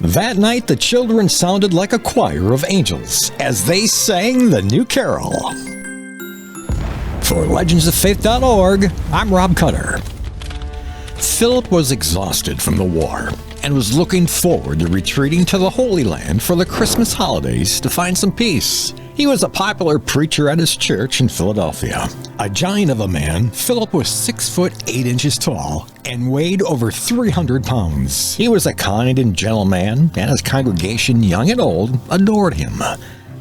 That night, the children sounded like a choir of angels as they sang the new carol. For legendsoffaith.org, I'm Rob Cutter. Philip was exhausted from the war and was looking forward to retreating to the Holy Land for the Christmas holidays to find some peace. He was a popular preacher at his church in Philadelphia. A giant of a man, Philip was 6 foot 8 inches tall and weighed over 300 pounds. He was a kind and gentle man, and his congregation, young and old, adored him.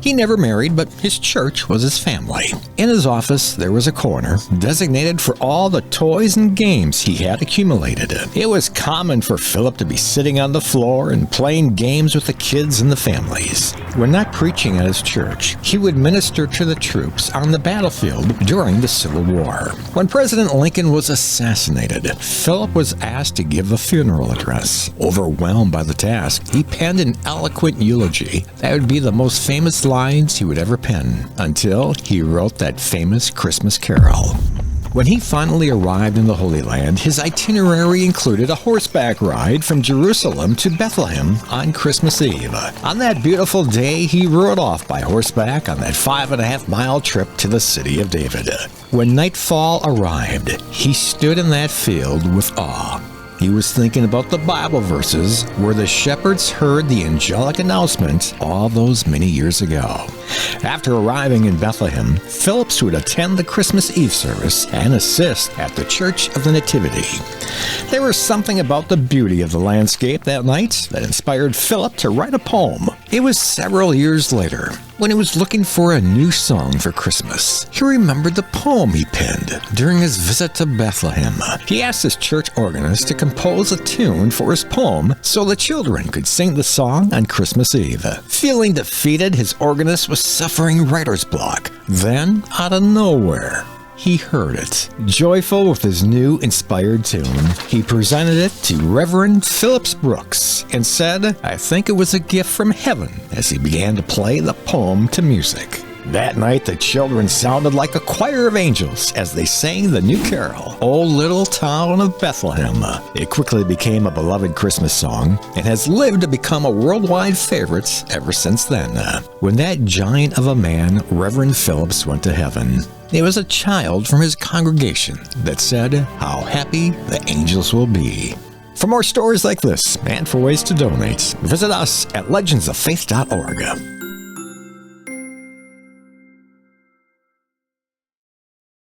He never married, but his church was his family. In his office, there was a corner designated for all the toys and games he had accumulated. It was common for Philip to be sitting on the floor and playing games with the kids and the families. When not preaching at his church, he would minister to the troops on the battlefield during the Civil War. When President Lincoln was assassinated, Philip was asked to give a funeral address. Overwhelmed by the task, he penned an eloquent eulogy that would be the most famous lines he would ever pen, until he wrote that famous Christmas carol. When he finally arrived in the Holy Land, his itinerary included a horseback ride from Jerusalem to Bethlehem on Christmas Eve. On that beautiful day, he rode off by horseback on that 5.5-mile trip to the city of David. When nightfall arrived, he stood in that field with awe. He was thinking about the Bible verses where the shepherds heard the angelic announcement all those many years ago. After arriving in Bethlehem, Philip would attend the Christmas Eve service and assist at the Church of the Nativity. There was something about the beauty of the landscape that night that inspired Philip to write a poem. It was several years later, when he was looking for a new song for Christmas, he remembered the poem he penned during his visit to Bethlehem. He asked his church organist to compose a tune for his poem so the children could sing the song on Christmas Eve. Feeling defeated, his organist was suffering writer's block. Then, out of nowhere, he heard it. Joyful with his new inspired tune, he presented it to Reverend Phillips Brooks and said, "I think it was a gift from heaven," as he began to play the poem to music. That night, the children sounded like a choir of angels as they sang the new carol, "O Little Town of Bethlehem." It quickly became a beloved Christmas song and has lived to become a worldwide favorite ever since then. When that giant of a man, Reverend Phillips, went to heaven, there was a child from his congregation that said, "How happy the angels will be." For more stories like this and for ways to donate, visit us at legendsoffaith.org.